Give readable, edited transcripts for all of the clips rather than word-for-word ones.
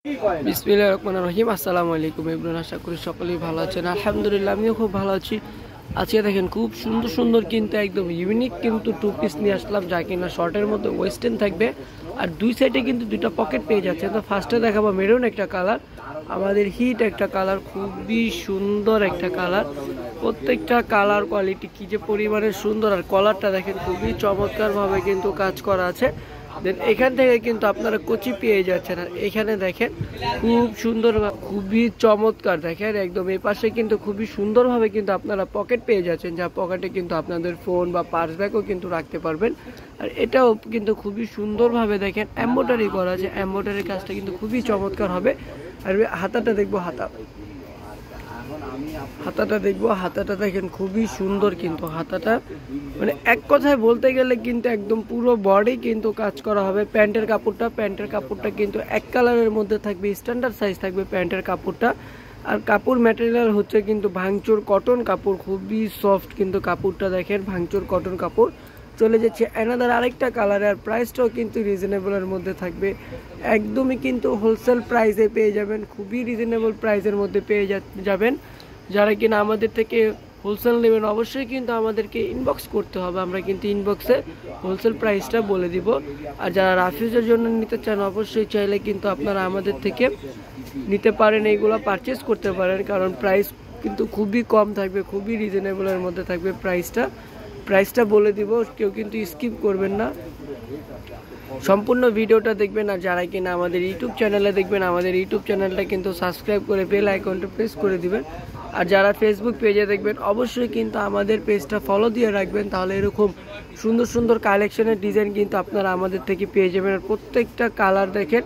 বিসমিল্লাহির রহমানির রহিম। আসসালামু আলাইকুম ইবরান, আশা করি সকলেই ভালো আছেন। আলহামদুলিল্লাহ, আমিও খুব ভালো আছি। আজকে দেখেন খুব সুন্দর সুন্দর কিন্তু একদম ইউনিক কিন্তু টু পিস নিয়ে আসলাম, যা কিনা শর্টের মধ্যে ওয়েস্টার্ন থাকবে আর দুই সাইডে কিন্তু দুইটা পকেট পেয়ে যাচ্ছে। তো ফার্স্টে দেখাবো মেরুন একটা কালার, আমাদের হিট একটা কালার, খুবই সুন্দর একটা কালার। প্রত্যেকটা কালার কোয়ালিটি কি যে পরিমাণে সুন্দর, আর কলারটা দেখেন খুবই চমৎকারভাবে কিন্তু কাজ করা আছে। দেন এখান থেকে কিন্তু আপনারা কচি পেয়ে যাচ্ছেন, আর এখানে দেখেন খুব সুন্দর, খুবই চমৎকার। দেখেন একদম এই পাশে কিন্তু খুবই সুন্দরভাবে কিন্তু আপনারা পকেট পেয়ে যাচ্ছেন, যা পকেটে কিন্তু আপনাদের ফোন বা পার্স ব্যাগও কিন্তু রাখতে পারবেন। আর এটাও কিন্তু খুবই সুন্দরভাবে দেখেন এমব্রয়ডারি করা আছে, এমব্রয়ডারির কাজটা কিন্তু খুবই চমৎকার হবে। আর হাতাটা দেখবো, হাতাটা দেখবো, হাতাটা দেখেন খুবই সুন্দর কিন্তু হাতাটা, মানে এক কথায় বলতে গেলে কিন্তু একদম পুরো বডি কিন্তু কাজ করা হবে। প্যান্টের কাপড়টা কিন্তু এক কালারের মধ্যে থাকবে, স্ট্যান্ডার্ড সাইজ থাকবে প্যান্টের কাপড়টা। আর কাপড় ম্যাটেরিয়াল হচ্ছে কিন্তু ভাঙচুর কটন কাপড়, খুবই সফট কিন্তু কাপড়টা দেখেন, ভাঙচুর কটন কাপড়। চলে যাচ্ছে অ্যানাদার আরেকটা কালারে, আর প্রাইসটাও কিন্তু রিজনেবলের মধ্যে থাকবে, একদমই কিন্তু হোলসেল প্রাইসে পেয়ে যাবেন, খুবই রিজনেবল প্রাইসের মধ্যে পেয়ে যাবেন। যারা কিনা আমাদের থেকে হোলসেল নেবেন অবশ্যই কিন্তু আমাদেরকে ইনবক্স করতে হবে, আমরা কিন্তু ইনবক্সে হোলসেল প্রাইসটা বলে দিব। আর যারা রাফিউজের জন্য নিতে চান অবশ্যই চাইলে কিন্তু আপনারা আমাদের থেকে নিতে পারেন, এইগুলো পারচেস করতে পারেন, কারণ প্রাইস কিন্তু খুবই কম থাকবে, খুবই রিজনেবলের মধ্যে থাকবে প্রাইসটা বলে দিব, কেউ কিন্তু স্কিপ করবেন না, সম্পূর্ণ ভিডিওটা দেখবেন। আর যারা কিনা আমাদের ইউটিউব চ্যানেলে দেখবেন, আমাদের ইউটিউব চ্যানেলটা কিন্তু সাবস্ক্রাইব করে বেল আইকনটা প্রেস করে দিবেন। আর যারা ফেসবুক পেজে দেখবেন অবশ্যই কিন্তু আমাদের পেজটা ফলো দিয়ে রাখবেন, তাহলে এরকম সুন্দর সুন্দর কালেকশনের ডিজাইন কিন্তু আপনারা আমাদের থেকে পেয়ে যাবেন। আর প্রত্যেকটা কালার দেখেন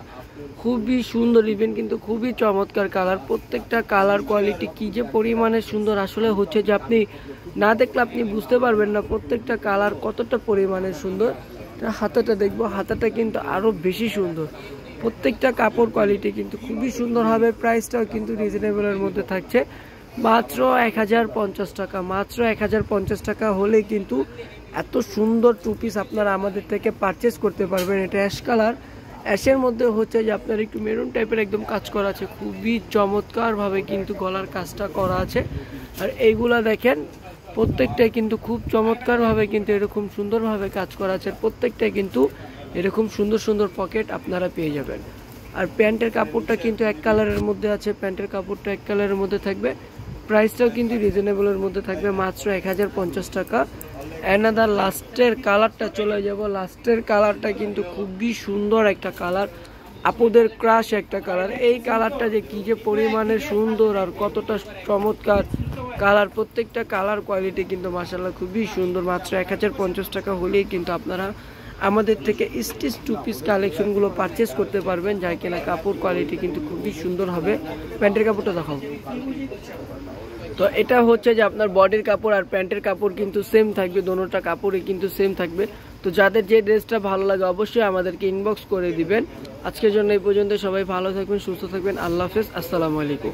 খুবই সুন্দর, ইভেন কিন্তু খুবই চমৎকার কালার, প্রত্যেকটা কালার কোয়ালিটি কি যে পরিমাণে সুন্দর, আসলে হচ্ছে যে আপনি না দেখলে আপনি বুঝতে পারবেন না প্রত্যেকটা কালার কতটা পরিমাণে সুন্দর। হাতাটা দেখবো, হাতাটা কিন্তু আরও বেশি সুন্দর, প্রত্যেকটা কাপড় কোয়ালিটি কিন্তু খুবই সুন্দর হবে। প্রাইসটাও কিন্তু রিজনেবলের মধ্যে থাকছে, মাত্র 1050 টাকা, মাত্র 1050 টাকা হলেই কিন্তু এত সুন্দর টু পিস আপনারা আমাদের থেকে পারচেস করতে পারবেন। এটা অ্যাশ কালার, অ্যাশের মধ্যে হচ্ছে যে আপনার একটু মেরুন টাইপের একদম কাজ করা আছে, খুবই চমৎকারভাবে কিন্তু গলার কাজটা করা আছে। আর এইগুলা দেখেন প্রত্যেকটাই কিন্তু খুব চমৎকারভাবে কিন্তু এরকম সুন্দরভাবে কাজ করা আছে, প্রত্যেকটাই কিন্তু এরকম সুন্দর সুন্দর পকেট আপনারা পেয়ে যাবেন। আর প্যান্টের কাপড়টা কিন্তু এক কালারের মধ্যে আছে, প্যান্টের কাপড়টা এক কালারের মধ্যে থাকবে, প্রাইসটাও কিন্তু রিজনেবলের মধ্যে থাকবে, মাত্র 1050 টাকা। অ্যানাদার লাস্টের কালারটা চলে যাব, লাস্টের কালারটা কিন্তু খুবই সুন্দর একটা কালার, আপুদের ক্রাশ একটা কালার। এই কালারটা যে কি যে পরিমাণে সুন্দর আর কতটা চমৎকার কালার, প্রত্যেকটা কালার কোয়ালিটি কিন্তু মাশাআল্লাহ খুবই সুন্দর। মাত্র 1050 টাকা হলেই কিন্তু আপনারা আমাদের থেকে স্টিচ টু পিস কালেকশনগুলো পারচেস করতে পারবেন, যাই কিনা কাপড় কোয়ালিটি কিন্তু খুবই সুন্দর হবে। প্যান্টের কাপড়টা দেখাও, তো এটা হচ্ছে যে আপনার বডির কাপড় আর প্যান্টের কাপড় কিন্তু সেম থাকবে, দোনোটা কাপড়ই কিন্তু সেম থাকবে। তো যাদের যে ড্রেসটা ভালো লাগে অবশ্যই আমাদেরকে ইনবক্স করে দিবেন। আজকের জন্য এই পর্যন্ত, সবাই ভালো থাকবেন, সুস্থ থাকবেন, আল্লাহ হাফেজ, আসসালামু আলাইকুম।